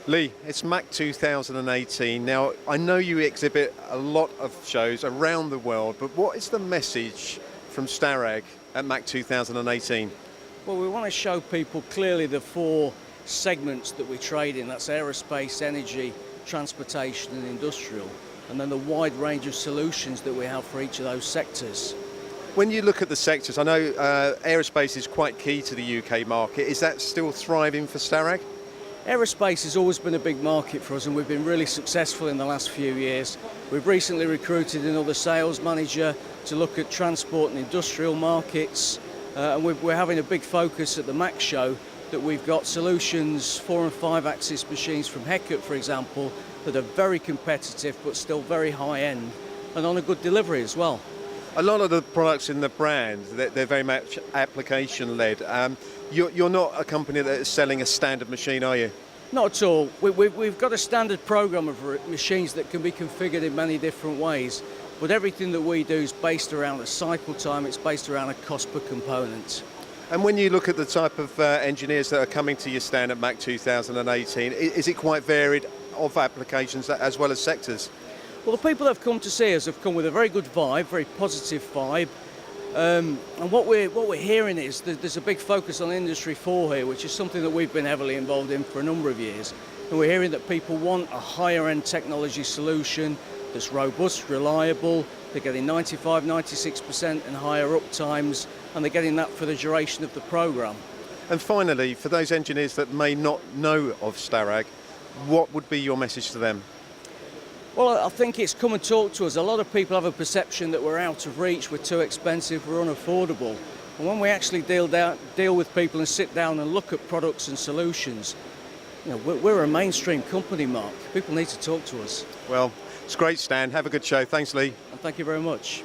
Lee, it's MACH 2018. Now, I know you exhibit a lot of shows around the world, but what is the message from Starrag at MACH 2018? Well, we want to show people clearly the four segments that we trade in. That's aerospace, energy, transportation and industrial. And then the wide range of solutions that we have for each of those sectors. When you look at the sectors, I know aerospace is quite key to the UK market. Is that still thriving for Starrag? Aerospace has always been a big market for us, and we've been really successful in the last few years. We've recently recruited another sales manager to look at transport and industrial markets, and we're having a big focus at the MACH show that we've got solutions, 4 and 5 axis machines from Heckert, for example, that are very competitive but still very high end and on a good delivery as well. A lot of the products in the brand, they're very much application led. You're not a company that is selling a standard machine, are you? Not at all. We've got a standard program of machines that can be configured in many different ways, but everything that we do is based around a cycle time, it's based around a cost per component. And when you look at the type of engineers that are coming to your stand at MACH 2018, is it quite varied of applications as well as sectors? Well, the people that have come to see us have come with a very good vibe, very positive vibe. And what we're hearing is that there's a big focus on Industry 4 here, which is something that we've been heavily involved in for a number of years. And we're hearing that people want a higher end technology solution that's robust, reliable, they're getting 95, 96% and higher uptimes, and they're getting that for the duration of the program. And finally, for those engineers that may not know of Starrag, what would be your message to them? Well, I think it's come and talk to us. A lot of people have a perception that we're out of reach, we're too expensive, we're unaffordable. And when we actually deal with people and sit down and look at products and solutions, you know, we're a mainstream company, Mark. People need to talk to us. Well, it's a great stand. Have a good show. Thanks, Lee. And thank you very much.